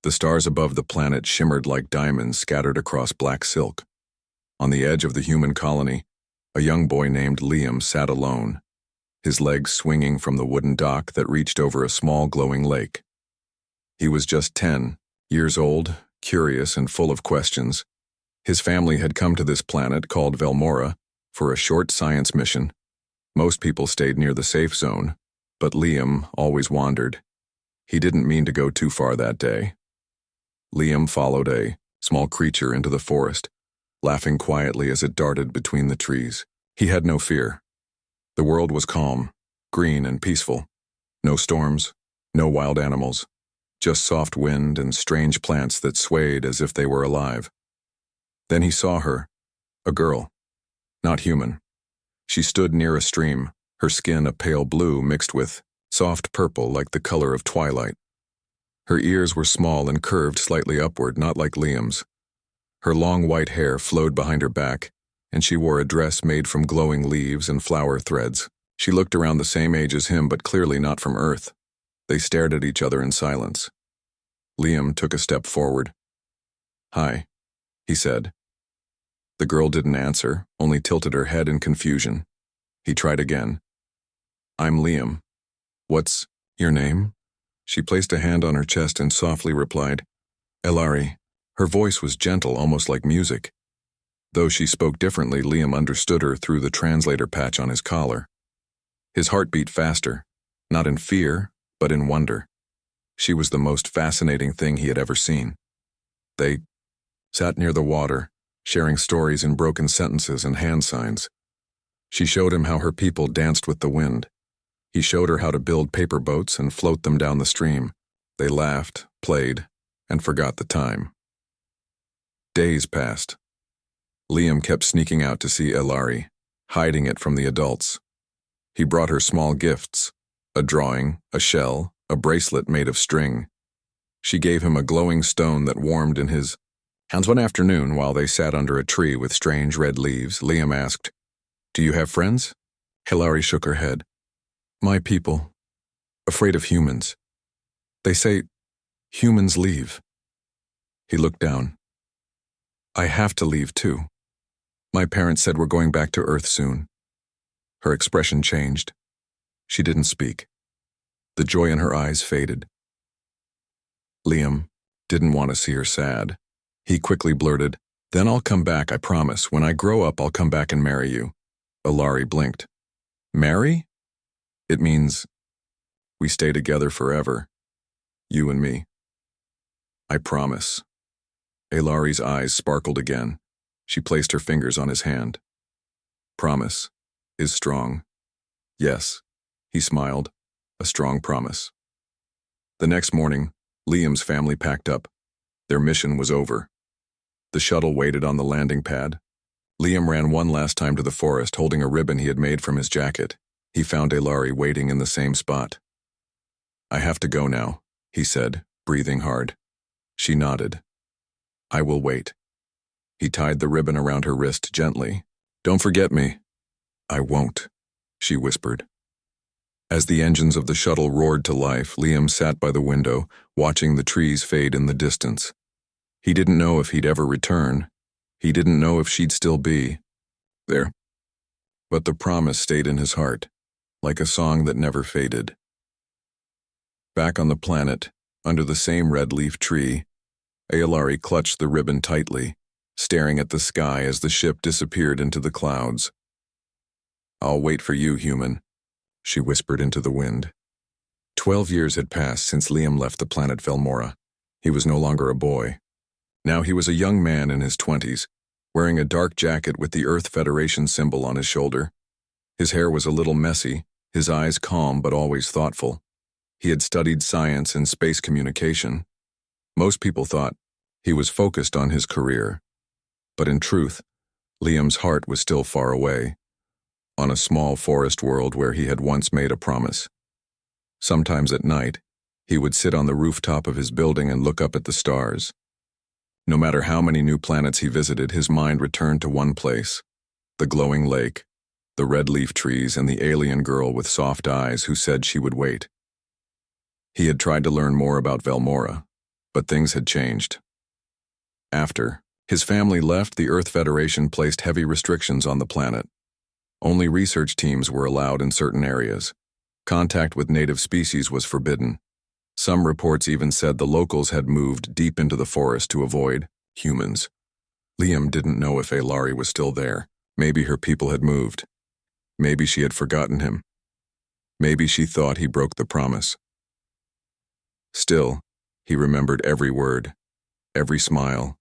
The stars above the planet shimmered like diamonds scattered across black silk. On the edge of the human colony, a young boy named Liam sat alone, his legs swinging from the wooden dock that reached over a small glowing lake. He was just 10 years old, curious and full of questions. His family had come to this planet called Velmora for a short science mission. Most people stayed near the safe zone, but Liam always wandered. He didn't mean to go too far that day. Liam followed a small creature into the forest, laughing quietly as it darted between the trees. He had no fear. The world was calm, green and peaceful. No storms, no wild animals, just soft wind and strange plants that swayed as if they were alive. Then he saw her, a girl, not human. She stood near a stream, her skin a pale blue mixed with soft purple like the color of twilight. Her ears were small and curved slightly upward, not like Liam's. Her long white hair flowed behind her back, and she wore a dress made from glowing leaves and flower threads. She looked around the same age as him, but clearly not from Earth. They stared at each other in silence. Liam took a step forward. "Hi," he said. The girl didn't answer, only tilted her head in confusion. He tried again. "I'm Liam. What's your name?" She placed a hand on her chest and softly replied, "Elari." Her voice was gentle, almost like music. Though she spoke differently, Liam understood her through the translator patch on his collar. His heart beat faster, not in fear, but in wonder. She was the most fascinating thing he had ever seen. They sat near the water, sharing stories in broken sentences and hand signs. She showed him how her people danced with the wind. He showed her how to build paper boats and float them down the stream. They laughed, played, and forgot the time. Days passed. Liam kept sneaking out to see Elari, hiding it from the adults. He brought her small gifts, a drawing, a shell, a bracelet made of string. She gave him a glowing stone that warmed in his hands. One afternoon, while they sat under a tree with strange red leaves, Liam asked, "Do you have friends?" Hilary shook her head. "My people, afraid of humans. They say humans leave." He looked down. "I have to leave too. My parents said we're going back to Earth soon." Her expression changed. She didn't speak. The joy in her eyes faded. Liam didn't want to see her sad. He quickly blurted, "Then I'll come back, I promise. When I grow up, I'll come back and marry you." Elari blinked. "Marry? It means we stay together forever. You and me." "I promise." Elari's eyes sparkled again. She placed her fingers on his hand. "Promise is strong." "Yes," he smiled. "A strong promise." The next morning, Liam's family packed up. Their mission was over. The shuttle waited on the landing pad. Liam ran one last time to the forest, holding a ribbon he had made from his jacket. He found Elari waiting in the same spot. "I have to go now," he said, breathing hard. She nodded. "I will wait." He tied the ribbon around her wrist gently. "Don't forget me." "I won't," she whispered. As the engines of the shuttle roared to life, Liam sat by the window, watching the trees fade in the distance. He didn't know if he'd ever return. He didn't know if she'd still be there. But the promise stayed in his heart, like a song that never faded. Back on the planet, under the same red leaf tree, Elari clutched the ribbon tightly, staring at the sky as the ship disappeared into the clouds. "I'll wait for you, human," she whispered into the wind. 12 years had passed since Liam left the planet Velmora. He was no longer a boy. Now he was a young man in his 20s, wearing a dark jacket with the Earth Federation symbol on his shoulder. His hair was a little messy, his eyes calm but always thoughtful. He had studied science and space communication. Most people thought he was focused on his career. But in truth, Liam's heart was still far away, on a small forest world where he had once made a promise. Sometimes at night, he would sit on the rooftop of his building and look up at the stars. No matter how many new planets he visited, his mind returned to one place: the glowing lake, the red leaf trees, and the alien girl with soft eyes who said she would wait. He had tried to learn more about Velmora, But things had changed. After his family left, the Earth Federation placed heavy restrictions on the planet. Only research teams were allowed in certain areas. Contact with native species was forbidden. Some reports even said the locals had moved deep into the forest to avoid humans. Liam didn't know if Alari was still there. Maybe her people had moved. Maybe she had forgotten him. Maybe she thought he broke the promise. Still, he remembered every word, every smile,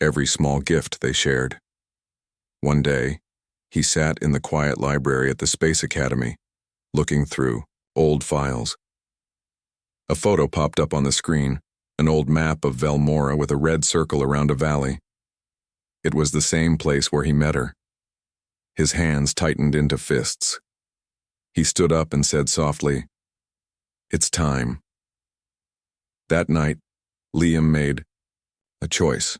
every small gift they shared. One day, he sat in the quiet library at the Space Academy, looking through old files. A photo popped up on the screen, an old map of Velmora with a red circle around a valley. It was the same place where he met her. His hands tightened into fists. He stood up and said softly, "It's time." That night, Liam made a choice.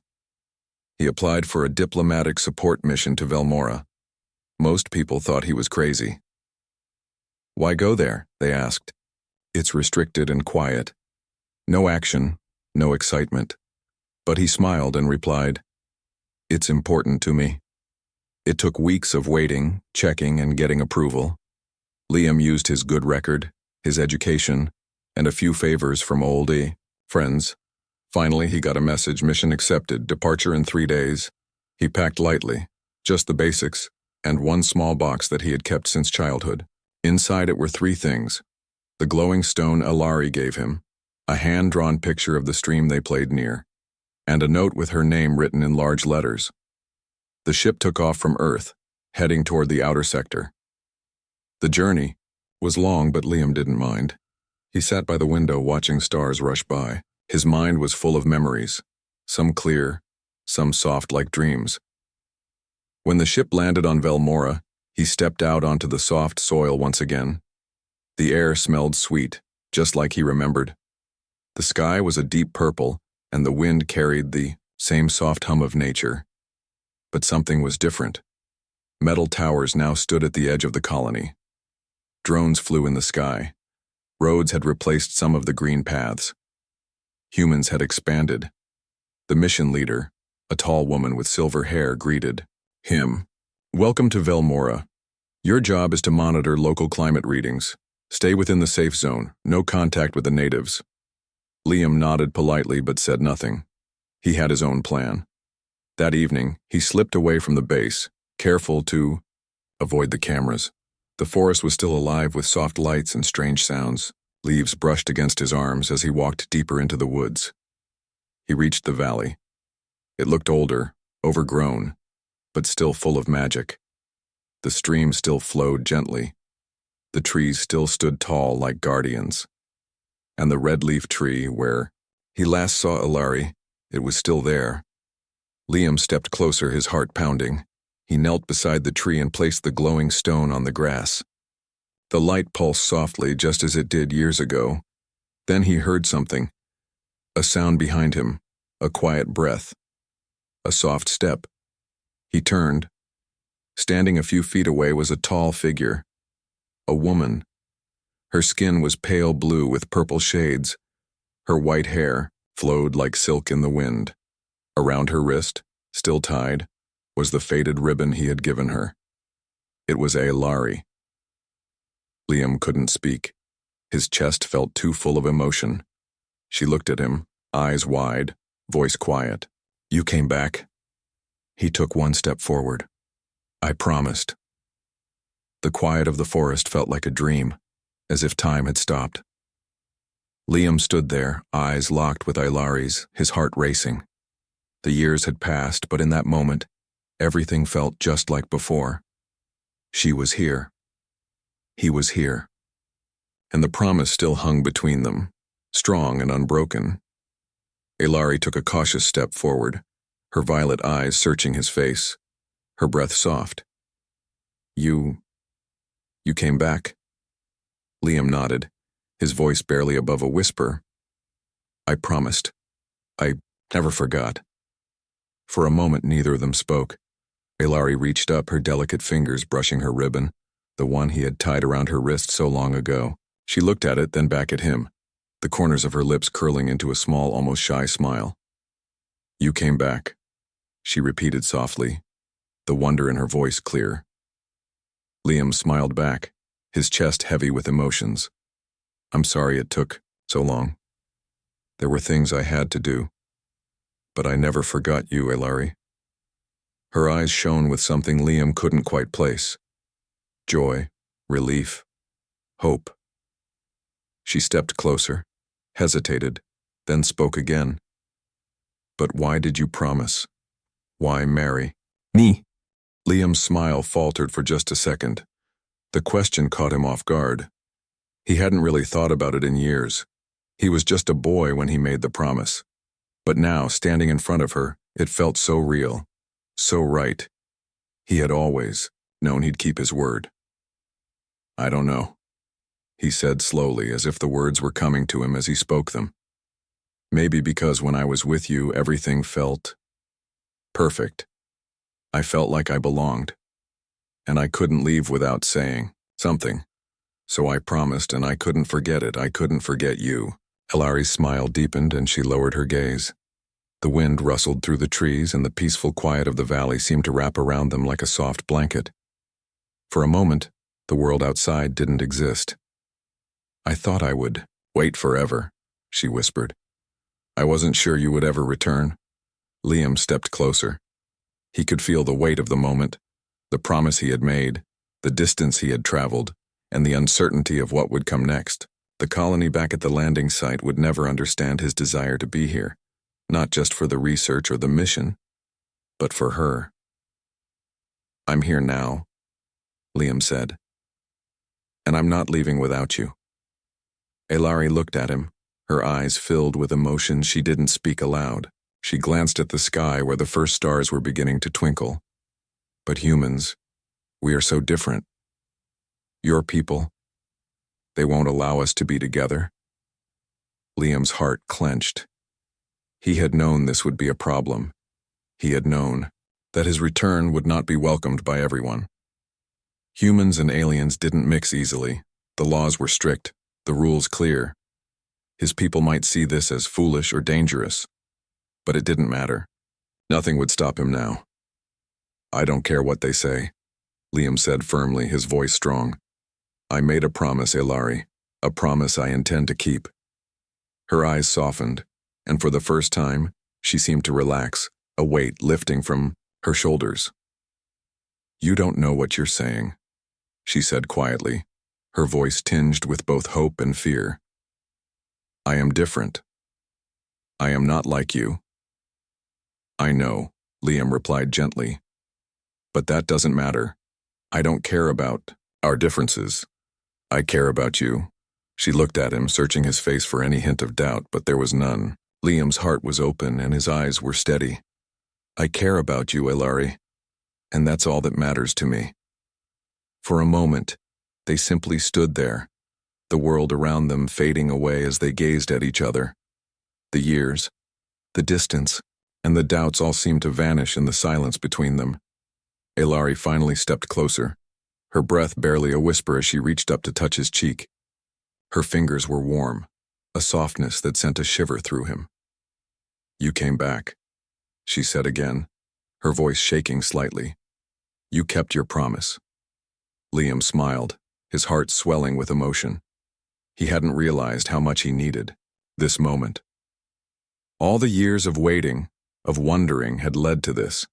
He applied for a diplomatic support mission to Velmora. Most people thought he was crazy. "Why go there?" they asked. "It's restricted and quiet. No action, no excitement." But he smiled and replied, "It's important to me." It took weeks of waiting, checking, and getting approval. Liam used his good record, his education, and a few favors from old friends. Finally, he got a message: mission accepted, departure in 3 days. He packed lightly, just the basics, and one small box that he had kept since childhood. Inside it were 3 things: the glowing stone Alari gave him, a hand-drawn picture of the stream they played near, and a note with her name written in large letters. The ship took off from Earth, heading toward the outer sector. The journey was long, but Liam didn't mind. He sat by the window watching stars rush by. His mind was full of memories, some clear, some soft like dreams. When the ship landed on Velmora, he stepped out onto the soft soil once again. The air smelled sweet, just like he remembered. The sky was a deep purple, and the wind carried the same soft hum of nature. But something was different. Metal towers now stood at the edge of the colony. Drones flew in the sky. Roads had replaced some of the green paths. Humans had expanded. The mission leader, a tall woman with silver hair, greeted him. "Welcome to Velmora. Your job is to monitor local climate readings. Stay within the safe zone, no contact with the natives." Liam nodded politely but said nothing. He had his own plan. That evening, he slipped away from the base, careful to avoid the cameras. The forest was still alive with soft lights and strange sounds. Leaves brushed against his arms as he walked deeper into the woods. He reached the valley. It looked older, overgrown, but still full of magic. The stream still flowed gently. The trees still stood tall like guardians. And the red-leaf tree where he last saw Alari, it was still there. Liam stepped closer, his heart pounding. He knelt beside the tree and placed the glowing stone on the grass. The light pulsed softly, just as it did years ago. Then he heard something. A sound behind him, a quiet breath, a soft step. He turned. Standing a few feet away was a tall figure. A woman. Her skin was pale blue with purple shades. Her white hair flowed like silk in the wind. Around her wrist, still tied, was the faded ribbon he had given her. It was Alari. Liam couldn't speak. His chest felt too full of emotion. She looked at him, eyes wide, voice quiet. "You came back?" He took one step forward. "I promised." The quiet of the forest felt like a dream, as if time had stopped. Liam stood there, eyes locked with Ilari's, his heart racing. The years had passed, but in that moment, everything felt just like before. She was here. He was here. And the promise still hung between them, strong and unbroken. Alari took a cautious step forward, her violet eyes searching his face, her breath soft. You came back?" Liam nodded, his voice barely above a whisper. "I promised. I never forgot." For a moment, neither of them spoke. Alari reached up, her delicate fingers brushing her ribbon, the one he had tied around her wrist so long ago. She looked at it, then back at him. the corners of her lips curling into a small, almost shy smile. "You came back," she repeated softly, the wonder in her voice clear. Liam smiled back, his chest heavy with emotions. "I'm sorry it took so long. There were things I had to do. But I never forgot you, Elari." Her eyes shone with something Liam couldn't quite place. Joy, relief, hope. She stepped closer, hesitated, then spoke again. "But why did you promise? Why marry me?" Liam's smile faltered for just a second. The question caught him off guard. He hadn't really thought about it in years. He was just a boy when he made the promise. But now, standing in front of her, it felt so real, so right. He had always known he'd keep his word. "I don't know," he said slowly, as if the words were coming to him as he spoke them. "Maybe because when I was with you, everything felt perfect. I felt like I belonged. And I couldn't leave without saying something. So I promised, and I couldn't forget it. I couldn't forget you." Elari's smile deepened, and she lowered her gaze. The wind rustled through the trees, and the peaceful quiet of the valley seemed to wrap around them like a soft blanket. For a moment, the world outside didn't exist. "I thought I would wait forever," she whispered. "I wasn't sure you would ever return." Liam stepped closer. He could feel the weight of the moment, the promise he had made, the distance he had traveled, and the uncertainty of what would come next. The colony back at the landing site would never understand his desire to be here, not just for the research or the mission, but for her. "I'm here now," Liam said. "And I'm not leaving without you." Elari looked at him, her eyes filled with emotion she didn't speak aloud. She glanced at the sky where the first stars were beginning to twinkle. "But humans, we are so different. Your people, they won't allow us to be together." Liam's heart clenched. He had known this would be a problem. He had known that his return would not be welcomed by everyone. Humans and aliens didn't mix easily. The laws were strict, the rules clear. His people might see this as foolish or dangerous, but it didn't matter. Nothing would stop him now. "I don't care what they say," Liam said firmly, his voice strong. "I made a promise, Elari, a promise I intend to keep." Her eyes softened, and for the first time, she seemed to relax, a weight lifting from her shoulders. "You don't know what you're saying," she said quietly, her voice tinged with both hope and fear. "I am different. I am not like you." "I know," Liam replied gently. "But that doesn't matter. I don't care about our differences. I care about you." She looked at him, searching his face for any hint of doubt, but there was none. Liam's heart was open and his eyes were steady. "I care about you, Elari, and that's all that matters to me." For a moment, they simply stood there, the world around them fading away as they gazed at each other. The years, the distance, and the doubts all seemed to vanish in the silence between them. Elari finally stepped closer, her breath barely a whisper as she reached up to touch his cheek. Her fingers were warm, a softness that sent a shiver through him. "You came back," she said again, her voice shaking slightly. "You kept your promise." Liam smiled, his heart swelling with emotion. He hadn't realized how much he needed this moment. All the years of waiting, of wondering, had led to this.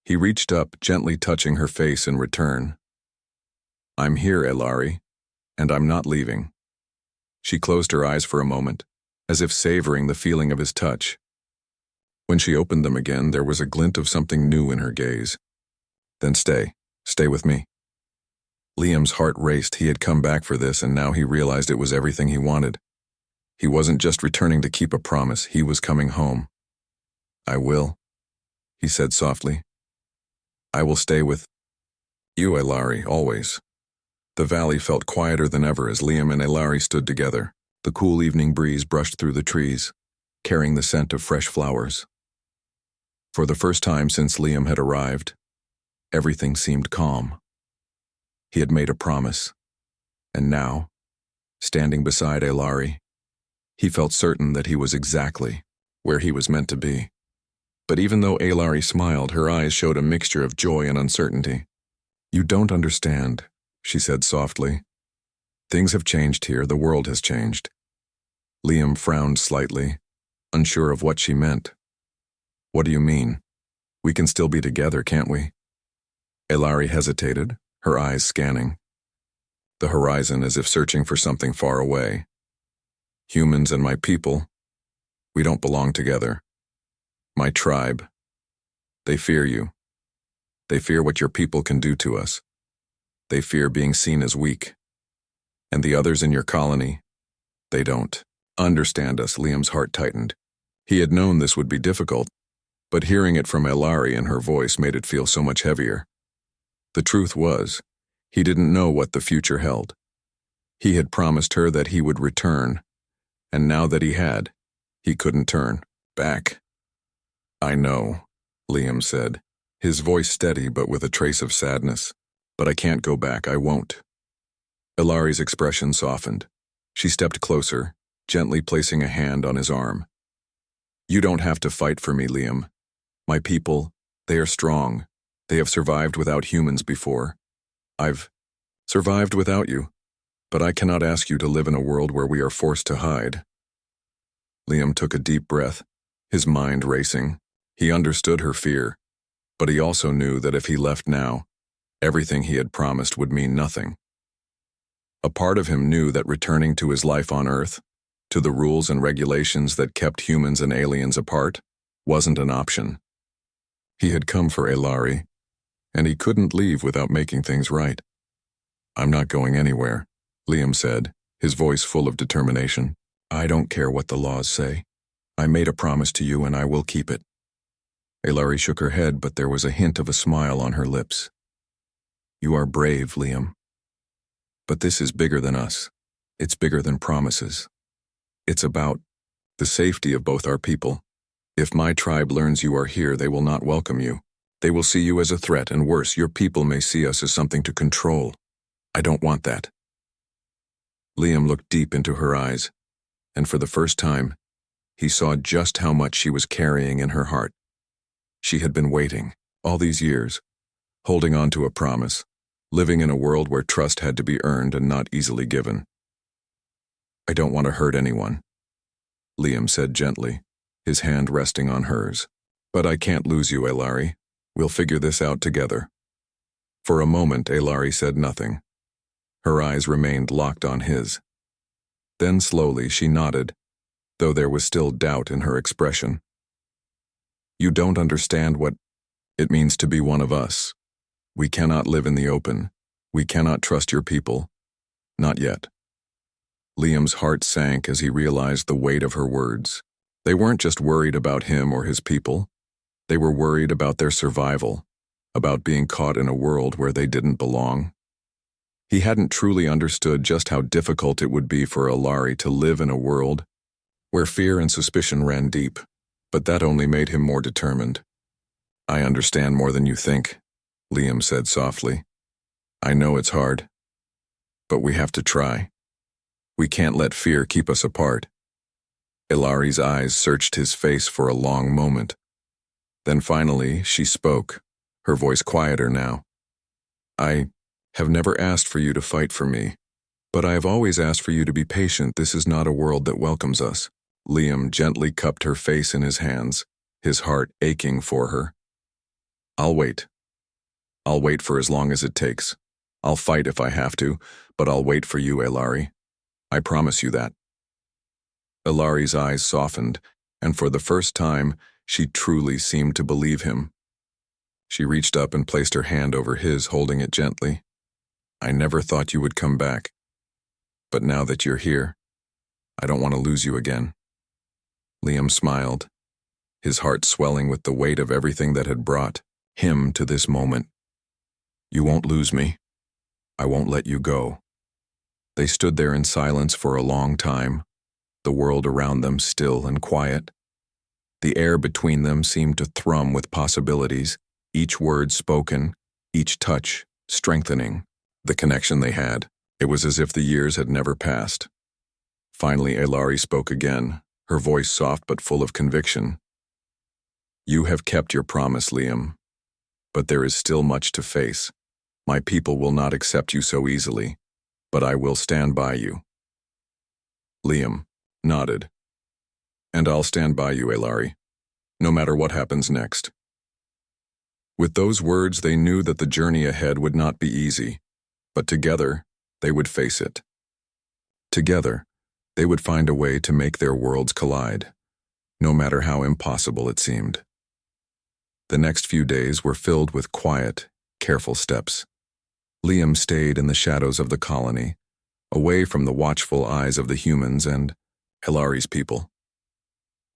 He reached up, gently touching her face in return. "I'm here, Elari, and I'm not leaving." She closed her eyes for a moment, as if savoring the feeling of his touch. When she opened them again, there was a glint of something new in her gaze. "Then stay with me." Liam's heart raced. He had come back for this, and now he realized it was everything he wanted. He wasn't just returning to keep a promise, he was coming home. "I will," he said softly. "I will stay with you, Elari, always." The valley felt quieter than ever as Liam and Elari stood together. The cool evening breeze brushed through the trees, carrying the scent of fresh flowers. For the first time since Liam had arrived, everything seemed calm. He had made a promise, and now, standing beside Elari, He felt certain that he was exactly where he was meant to be. But even though Alari smiled, her eyes showed a mixture of joy and uncertainty. "You don't understand," she said softly. "Things have changed here, the world has changed." Liam frowned slightly, unsure of what she meant. "What do you mean? We can still be together, can't we?" Alari hesitated, her eyes scanning the horizon as if searching for something far away. "Humans and my people, we don't belong together. My tribe, they fear you. They fear what your people can do to us. They fear being seen as weak. And the others in your colony, they don't understand us." Liam's heart tightened. He had known this would be difficult, but hearing it from Alari in her voice made it feel so much heavier. The truth was, he didn't know what the future held. He had promised her that he would return, and now that he couldn't turn back. "I know," Liam said, his voice steady but with a trace of sadness. "But I can't go back, I won't." Ilari's expression softened. She stepped closer, gently placing a hand on his arm. "You don't have to fight for me, Liam. My people, they are strong. They have survived without humans before. I've survived without you, but I cannot ask you to live in a world where we are forced to hide." Liam took a deep breath, his mind racing. He understood her fear, but he also knew that if he left now, everything he had promised would mean nothing. A part of him knew that returning to his life on Earth, to the rules and regulations that kept humans and aliens apart, wasn't an option. He had come for Alari, and he couldn't leave without making things right. "I'm not going anywhere," Liam said, his voice full of determination. "I don't care what the laws say. I made a promise to you and I will keep it." Alari shook her head, but there was a hint of a smile on her lips. "You are brave, Liam. But this is bigger than us. It's bigger than promises. It's about the safety of both our people. If my tribe learns you are here, they will not welcome you. They will see you as a threat, and worse, your people may see us as something to control. I don't want that." Liam looked deep into her eyes, and for the first time, he saw just how much she was carrying in her heart. She had been waiting, all these years, holding on to a promise, living in a world where trust had to be earned and not easily given. "I don't want to hurt anyone," Liam said gently, his hand resting on hers. "But I can't lose you, Alari. We'll figure this out together." For a moment, Alari said nothing. Her eyes remained locked on his. Then slowly she nodded, though there was still doubt in her expression. "You don't understand what it means to be one of us. We cannot live in the open. We cannot trust your people. Not yet." Liam's heart sank as he realized the weight of her words. They weren't just worried about him or his people. They were worried about their survival, about being caught in a world where they didn't belong. He hadn't truly understood just how difficult it would be for Alari to live in a world where fear and suspicion ran deep, but that only made him more determined. "I understand more than you think," Liam said softly. "I know it's hard, but we have to try. We can't let fear keep us apart." Ilari's eyes searched his face for a long moment. Then finally, she spoke, her voice quieter now. "I have never asked for you to fight for me, but I have always asked for you to be patient. This is not a world that welcomes us." Liam gently cupped her face in his hands, his heart aching for her. "I'll wait. I'll wait for as long as it takes. I'll fight if I have to, but I'll wait for you, Alari. I promise you that." Ilari's eyes softened, and for the first time, she truly seemed to believe him. She reached up and placed her hand over his, holding it gently. "I never thought you would come back. But now that you're here, I don't want to lose you again." Liam smiled, his heart swelling with the weight of everything that had brought him to this moment. "You won't lose me. I won't let you go." They stood there in silence for a long time, the world around them still and quiet. The air between them seemed to thrum with possibilities, each word spoken, each touch strengthening the connection they had. It was as if the years had never passed. Finally, Elari spoke again, her voice soft but full of conviction. You have kept your promise, Liam. But there is still much to face. My people will not accept you so easily, but I will stand by you. Liam nodded. And I'll stand by you, Elari, no matter what happens next. With those words, they knew that the journey ahead would not be easy, but together, they would face it. Together, they would find a way to make their worlds collide, no matter how impossible it seemed. The next few days were filled with quiet, careful steps. Liam stayed in the shadows of the colony, away from the watchful eyes of the humans and Elari's people.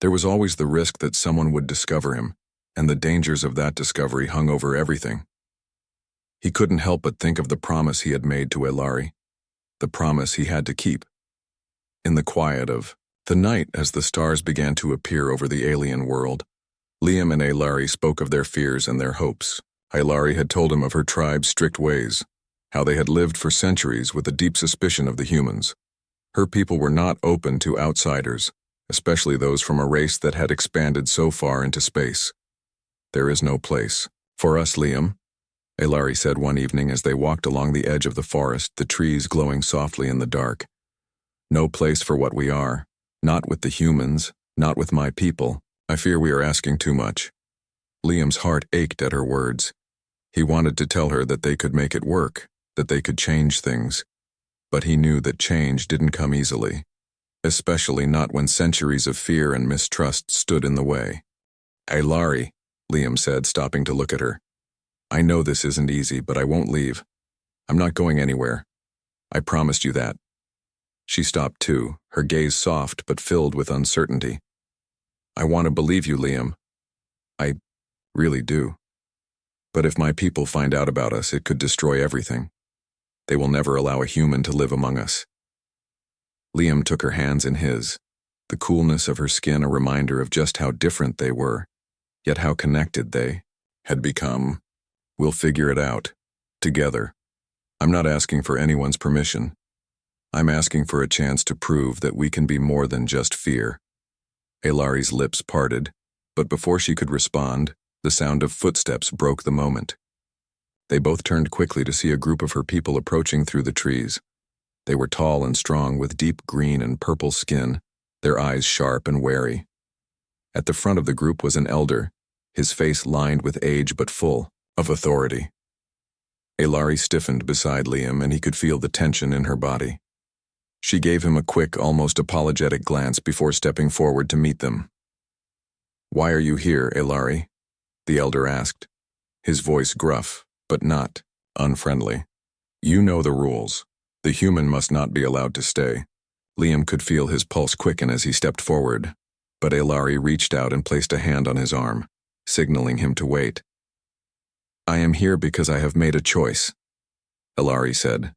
There was always the risk that someone would discover him, and the dangers of that discovery hung over everything. He couldn't help but think of the promise he had made to Elari, the promise he had to keep. In the quiet of the night, as the stars began to appear over the alien world, Liam and Elari spoke of their fears and their hopes. Elari had told him of her tribe's strict ways, how they had lived for centuries with a deep suspicion of the humans. Her people were not open to outsiders, especially those from a race that had expanded so far into space. There is no place for us, Liam, Elari said one evening as they walked along the edge of the forest, the trees glowing softly in the dark. No place for what we are, not with the humans, not with my people. I fear we are asking too much. Liam's heart ached at her words. He wanted to tell her that they could make it work, that they could change things. But he knew that change didn't come easily, especially not when centuries of fear and mistrust stood in the way. Elari, Liam said, stopping to look at her. I know this isn't easy, but I won't leave. I'm not going anywhere. I promised you that. She stopped too, her gaze soft but filled with uncertainty. I want to believe you, Liam. I really do. But if my people find out about us, it could destroy everything. They will never allow a human to live among us. Liam took her hands in his, the coolness of her skin a reminder of just how different they were, yet how connected they had become. We'll figure it out, together. I'm not asking for anyone's permission. I'm asking for a chance to prove that we can be more than just fear. Elari's lips parted, but before she could respond, the sound of footsteps broke the moment. They both turned quickly to see a group of her people approaching through the trees. They were tall and strong with deep green and purple skin, their eyes sharp and wary. At the front of the group was an elder, his face lined with age but full of authority. Elari stiffened beside Liam, and he could feel the tension in her body. She gave him a quick, almost apologetic glance before stepping forward to meet them. Why are you here, Elari? The elder asked, his voice gruff, but not unfriendly. You know the rules. The human must not be allowed to stay. Liam could feel his pulse quicken as he stepped forward, but Elari reached out and placed a hand on his arm, signaling him to wait. I am here because I have made a choice, Elari said,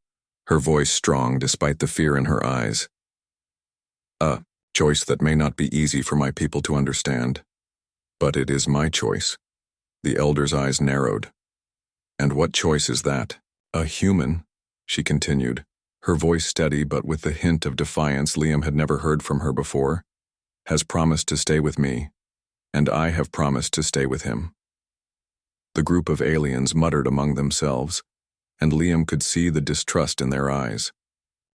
her voice strong despite the fear in her eyes. A choice that may not be easy for my people to understand, but it is my choice. The elder's eyes narrowed. And what choice is that? A human, she continued, her voice steady but with the hint of defiance Liam had never heard from her before, has promised to stay with me, and I have promised to stay with him. The group of aliens muttered among themselves, and Liam could see the distrust in their eyes.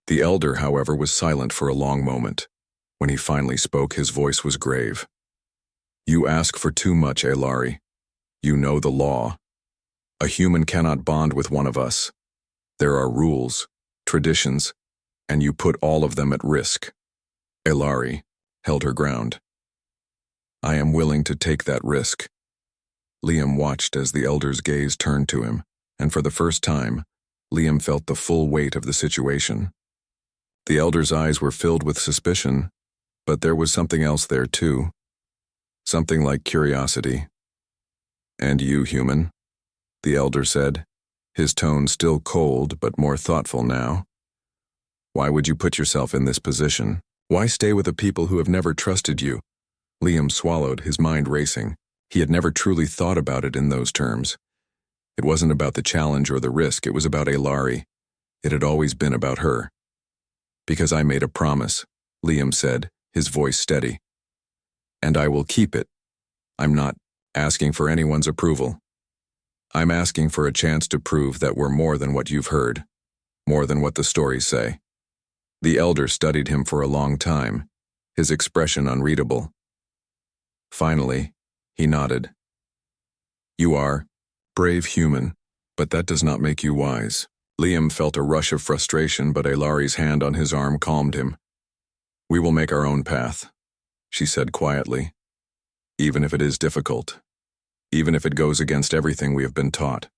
The elder, however, was silent for a long moment. When he finally spoke, his voice was grave. You ask for too much, Elari. You know the law. A human cannot bond with one of us. There are rules, traditions, and you put all of them at risk. Elari held her ground. I am willing to take that risk. Liam watched as the elder's gaze turned to him, and for the first time, Liam felt the full weight of the situation. The elder's eyes were filled with suspicion, but there was something else there too. Something like curiosity. And you, human? The elder said, his tone still cold but more thoughtful now. Why would you put yourself in this position? Why stay with a people who have never trusted you? Liam swallowed, his mind racing. He had never truly thought about it in those terms. It wasn't about the challenge or the risk, it was about Elari. It had always been about her. Because I made a promise, Liam said, his voice steady. And I will keep it. I'm not asking for anyone's approval. I'm asking for a chance to prove that we're more than what you've heard, more than what the stories say. The elder studied him for a long time, his expression unreadable. Finally, he nodded. You are brave human, but that does not make you wise. Liam felt a rush of frustration, but Ailari's hand on his arm calmed him. We will make our own path, she said quietly, even if it is difficult, even if it goes against everything we have been taught.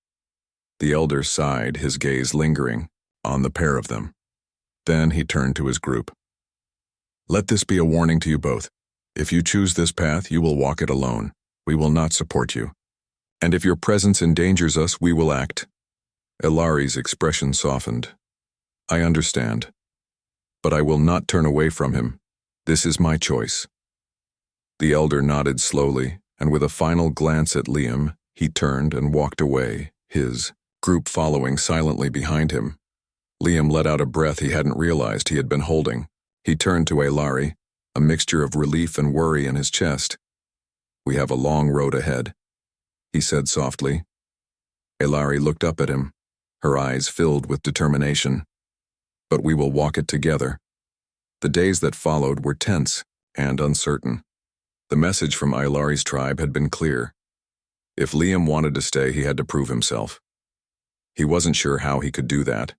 The elder sighed, his gaze lingering on the pair of them. Then he turned to his group. Let this be a warning to you both. If you choose this path, you will walk it alone. We will not support you. And if your presence endangers us, we will act. Ailari's expression softened. I understand. But I will not turn away from him. This is my choice. The elder nodded slowly, and with a final glance at Liam, he turned and walked away, his group following silently behind him. Liam let out a breath he hadn't realized he had been holding. He turned to Ailari, a mixture of relief and worry in his chest. We have a long road ahead, he said softly. Ailari looked up at him, her eyes filled with determination. But we will walk it together. The days that followed were tense and uncertain. The message from Ailari's tribe had been clear. If Liam wanted to stay, he had to prove himself. He wasn't sure how he could do that.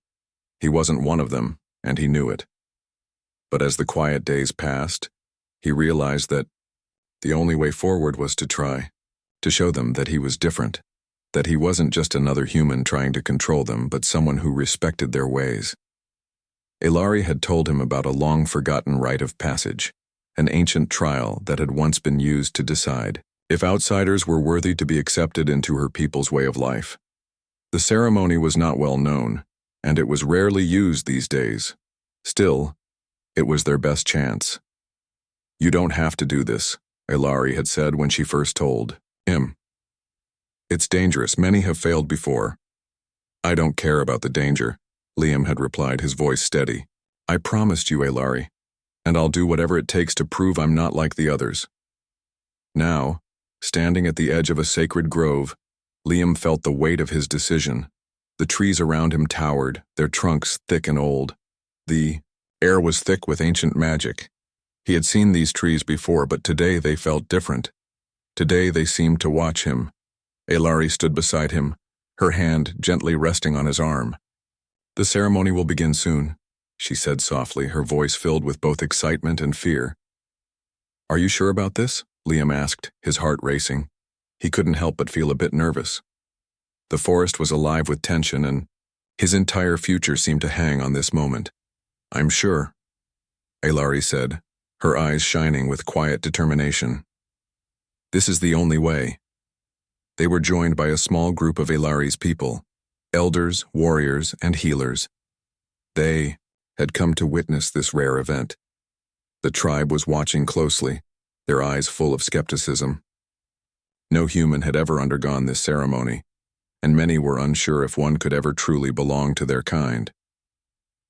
He wasn't one of them, and he knew it. But as the quiet days passed, he realized that the only way forward was to try, to show them that he was different, that he wasn't just another human trying to control them, but someone who respected their ways. Ailari had told him about a long-forgotten rite of passage, an ancient trial that had once been used to decide if outsiders were worthy to be accepted into her people's way of life. The ceremony was not well known, and it was rarely used these days. Still, it was their best chance. You don't have to do this, Ailari had said when she first told him. It's dangerous. Many have failed before. I don't care about the danger, Liam had replied, his voice steady. I promised you, Ailari, and I'll do whatever it takes to prove I'm not like the others. Now, standing at the edge of a sacred grove, Liam felt the weight of his decision. The trees around him towered, their trunks thick and old. The air was thick with ancient magic. He had seen these trees before, but today they felt different. Today they seemed to watch him. Ailari stood beside him, her hand gently resting on his arm. The ceremony will begin soon, she said softly, her voice filled with both excitement and fear. Are you sure about this? Liam asked, his heart racing. He couldn't help but feel a bit nervous. The forest was alive with tension, and his entire future seemed to hang on this moment. I'm sure, Ailari said, her eyes shining with quiet determination. This is the only way. They were joined by a small group of Ailari's people, elders, warriors, and healers. They had come to witness this rare event. The tribe was watching closely, their eyes full of skepticism. No human had ever undergone this ceremony, and many were unsure if one could ever truly belong to their kind.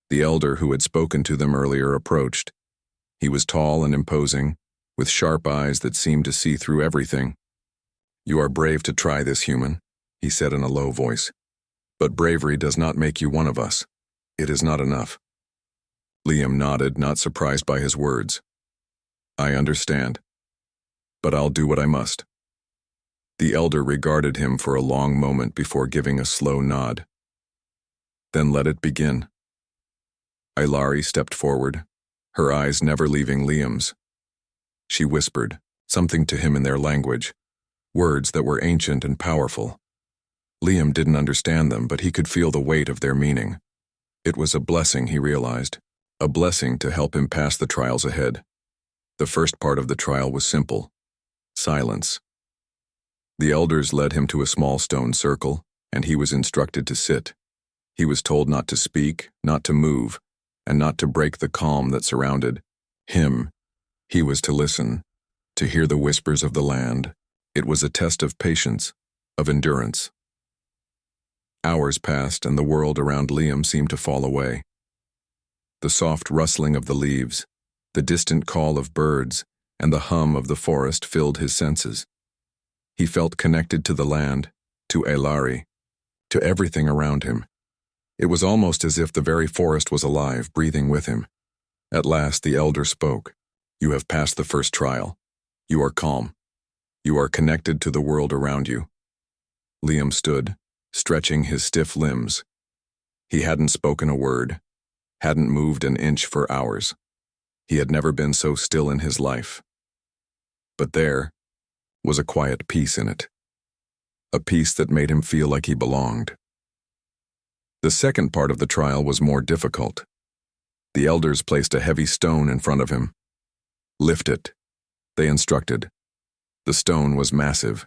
The elder who had spoken to them earlier approached. He was tall and imposing, with sharp eyes that seemed to see through everything. You are brave to try this, human, he said in a low voice. But bravery does not make you one of us. It is not enough. Liam nodded, not surprised by his words. I understand. But I'll do what I must. The elder regarded him for a long moment before giving a slow nod. Then let it begin. Ailari stepped forward, her eyes never leaving Liam's. She whispered something to him in their language, words that were ancient and powerful. Liam didn't understand them, but he could feel the weight of their meaning. It was a blessing, he realized, a blessing to help him pass the trials ahead. The first part of the trial was simple: silence. The elders led him to a small stone circle, and he was instructed to sit. He was told not to speak, not to move, and not to break the calm that surrounded him. He was to listen, to hear the whispers of the land. It was a test of patience, of endurance. Hours passed, and the world around Liam seemed to fall away. The soft rustling of the leaves, The distant call of birds and the hum of the forest filled his senses. He felt connected to the land, to Elari, to everything around him. It was almost as if the very forest was alive, breathing with him. At last the elder spoke. You have passed the first trial. You are calm. You are connected to the world around you. Liam stood, stretching his stiff limbs. He hadn't spoken a word, hadn't moved an inch for hours. He had never been so still in his life. But there was a quiet peace in it. A peace that made him feel like he belonged. The second part of the trial was more difficult. The elders placed a heavy stone in front of him. Lift it, they instructed. The stone was massive,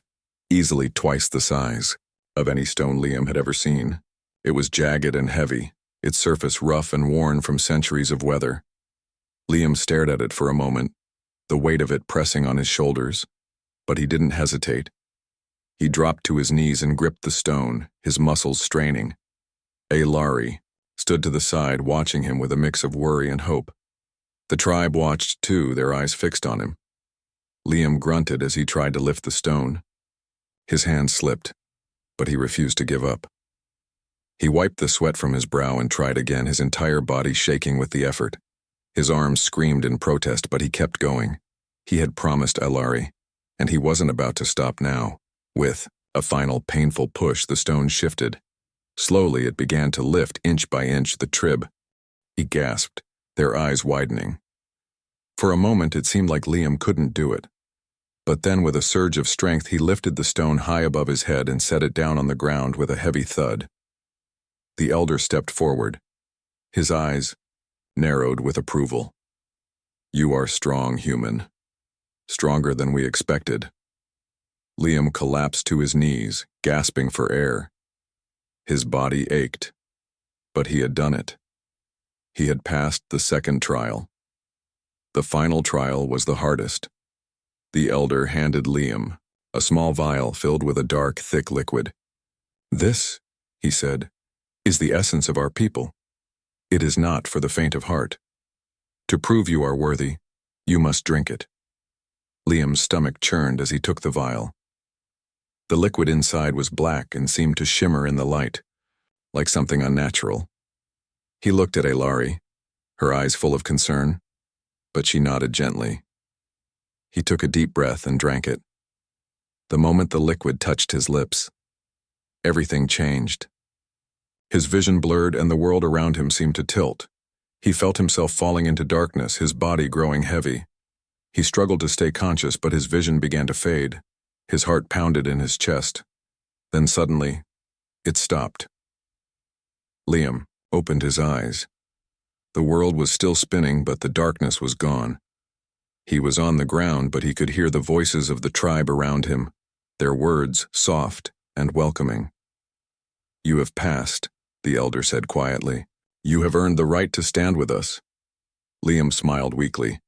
easily twice the size of any stone Liam had ever seen. It was jagged and heavy, its surface rough and worn from centuries of weather. Liam stared at it for a moment, the weight of it pressing on his shoulders, but he didn't hesitate. He dropped to his knees and gripped the stone, his muscles straining. Elari stood to the side, watching him with a mix of worry and hope. The tribe watched too, their eyes fixed on him. Liam grunted as he tried to lift the stone. His hand slipped, but he refused to give up. He wiped the sweat from his brow and tried again, his entire body shaking with the effort. His arms screamed in protest, but he kept going. He had promised Elari, and he wasn't about to stop now. With a final painful push, the stone shifted. Slowly it began to lift inch by inch the trib. He gasped, their eyes widening. For a moment it seemed like Liam couldn't do it. But then with a surge of strength he lifted the stone high above his head and set it down on the ground with a heavy thud. The elder stepped forward. His eyes narrowed with approval. You are strong, human. Stronger than we expected. Liam collapsed to his knees, gasping for air. His body ached, but he had done it. He had passed the second trial. The final trial was the hardest. The elder handed Liam a small vial filled with a dark, thick liquid. This, he said, is the essence of our people. It is not for the faint of heart. To prove you are worthy, you must drink it. Liam's stomach churned as he took the vial. The liquid inside was black and seemed to shimmer in the light, like something unnatural. He looked at Elari, her eyes full of concern, but she nodded gently. He took a deep breath and drank it. The moment the liquid touched his lips, everything changed. His vision blurred and the world around him seemed to tilt. He felt himself falling into darkness, his body growing heavy. He struggled to stay conscious, but his vision began to fade. His heart pounded in his chest. Then suddenly, it stopped. Liam opened his eyes. The world was still spinning, but the darkness was gone. He was on the ground, but he could hear the voices of the tribe around him, their words soft and welcoming. You have passed, the elder said quietly. You have earned the right to stand with us. Liam smiled weakly,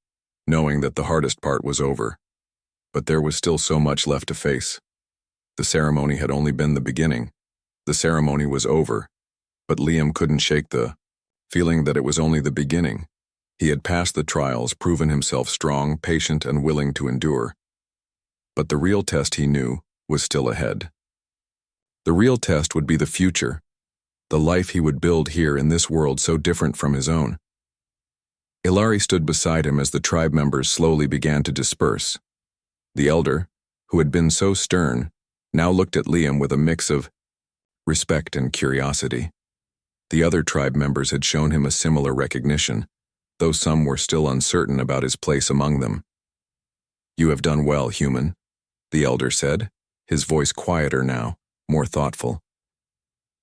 knowing that the hardest part was over. But there was still so much left to face. The ceremony had only been the beginning. The ceremony was over, but Liam couldn't shake the feeling that it was only the beginning. He had passed the trials, proven himself strong, patient, and willing to endure. But the real test, he knew, was still ahead. The real test would be the future, the life he would build here in this world so different from his own. Elari stood beside him as the tribe members slowly began to disperse. The elder, who had been so stern, now looked at Liam with a mix of respect and curiosity. The other tribe members had shown him a similar recognition, though some were still uncertain about his place among them. You have done well, human, the elder said, his voice quieter now, more thoughtful.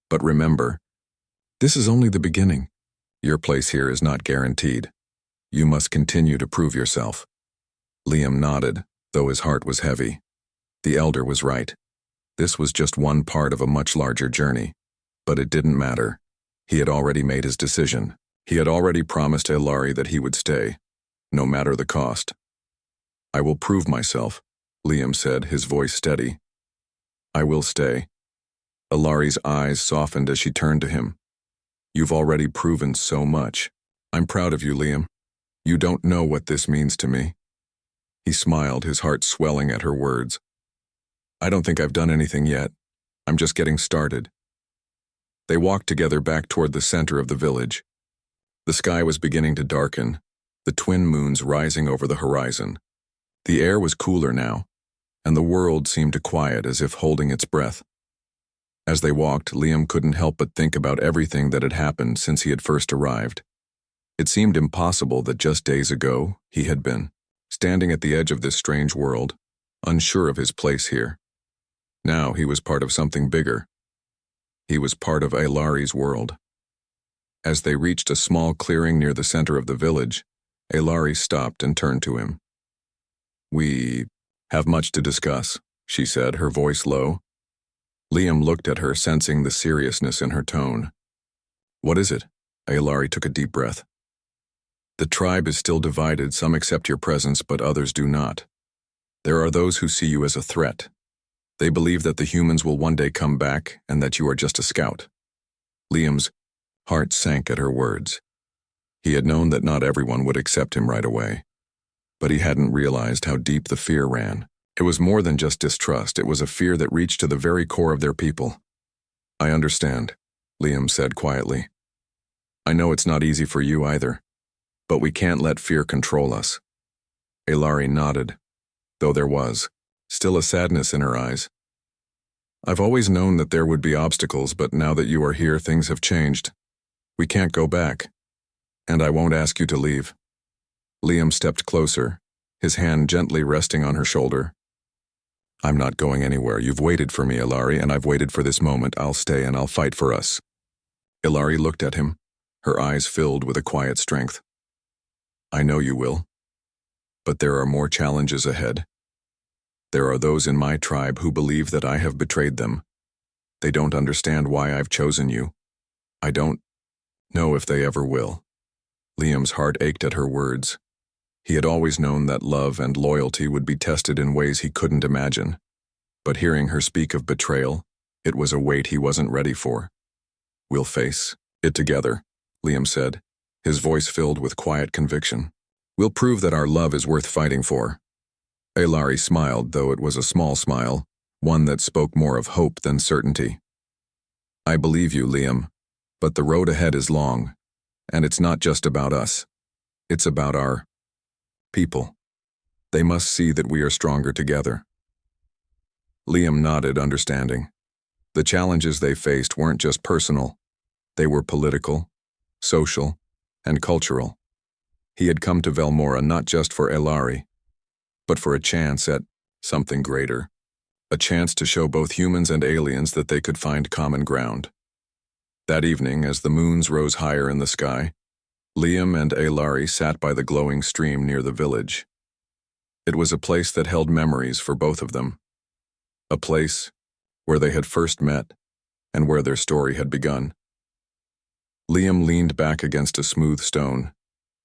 But remember, this is only the beginning. Your place here is not guaranteed. You must continue to prove yourself. Liam nodded, though his heart was heavy. The elder was right. This was just one part of a much larger journey. But it didn't matter. He had already made his decision. He had already promised Elari that he would stay, no matter the cost. I will prove myself, Liam said, his voice steady. I will stay. Elari's eyes softened as she turned to him. You've already proven so much. I'm proud of you, Liam. You don't know what this means to me. He smiled, his heart swelling at her words. I don't think I've done anything yet. I'm just getting started. They walked together back toward the center of the village. The sky was beginning to darken, the twin moons rising over the horizon. The air was cooler now, and the world seemed to quiet as if holding its breath. As they walked, Liam couldn't help but think about everything that had happened since he had first arrived. It seemed impossible that just days ago he had been standing at the edge of this strange world, unsure of his place here. Now he was part of something bigger. He was part of Ailari's world. As they reached a small clearing near the center of the village, Ailari stopped and turned to him. We have much to discuss, she said, her voice low. Liam looked at her, sensing the seriousness in her tone. What is it? Ailari took a deep breath. The tribe is still divided. Some accept your presence, but others do not. There are those who see you as a threat. They believe that the humans will one day come back and that you are just a scout. Liam's heart sank at her words. He had known that not everyone would accept him right away, but he hadn't realized how deep the fear ran. It was more than just distrust. It was a fear that reached to the very core of their people. I understand, Liam said quietly. I know it's not easy for you either, but we can't let fear control us. Ailari nodded, though there was still a sadness in her eyes. I've always known that there would be obstacles, but now that you are here, things have changed. We can't go back, and I won't ask you to leave. Liam stepped closer, his hand gently resting on her shoulder. I'm not going anywhere. You've waited for me, Ailari, and I've waited for this moment. I'll stay and I'll fight for us. Ailari looked at him, her eyes filled with a quiet strength. I know you will, but there are more challenges ahead. There are those in my tribe who believe that I have betrayed them. They don't understand why I've chosen you. I don't know if they ever will. Liam's heart ached at her words. He had always known that love and loyalty would be tested in ways he couldn't imagine. But hearing her speak of betrayal, it was a weight he wasn't ready for. We'll face it together, Liam said, his voice filled with quiet conviction. We'll prove that our love is worth fighting for. Ailari smiled, though it was a small smile, one that spoke more of hope than certainty. I believe you, Liam, but the road ahead is long, and it's not just about us. It's about our people. They must see that we are stronger together. Liam nodded, understanding. The challenges they faced weren't just personal. They were political, social, and cultural. He had come to Velmora not just for Ailari, but for a chance at something greater. A chance to show both humans and aliens that they could find common ground. That evening, as the moons rose higher in the sky, Liam and Ailari sat by the glowing stream near the village. It was a place that held memories for both of them. A place where they had first met and where their story had begun. Liam leaned back against a smooth stone,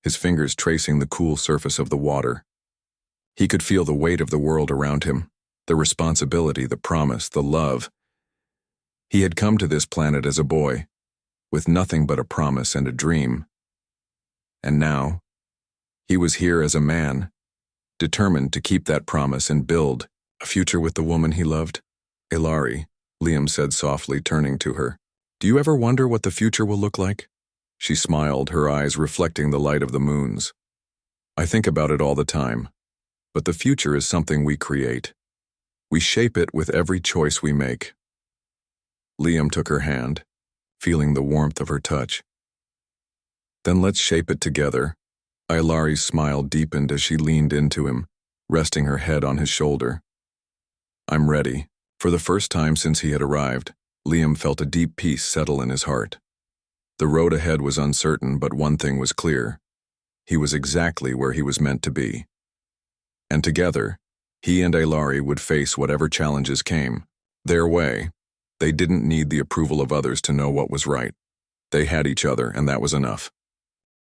his fingers tracing the cool surface of the water. He could feel the weight of the world around him, the responsibility, the promise, the love. He had come to this planet as a boy, with nothing but a promise and a dream. And now, he was here as a man, determined to keep that promise and build a future with the woman he loved. Ailari, Liam said softly, turning to her. Do you ever wonder what the future will look like? She smiled, her eyes reflecting the light of the moons. I think about it all the time, but the future is something we create. We shape it with every choice we make. Liam took her hand, feeling the warmth of her touch. Then let's shape it together. Ailari's smile deepened as she leaned into him, resting her head on his shoulder. I'm ready. For the first time since he had arrived, Liam felt a deep peace settle in his heart. The road ahead was uncertain, but one thing was clear. He was exactly where he was meant to be. And together, he and Ailari would face whatever challenges came. Their way. They didn't need the approval of others to know what was right. They had each other, and that was enough.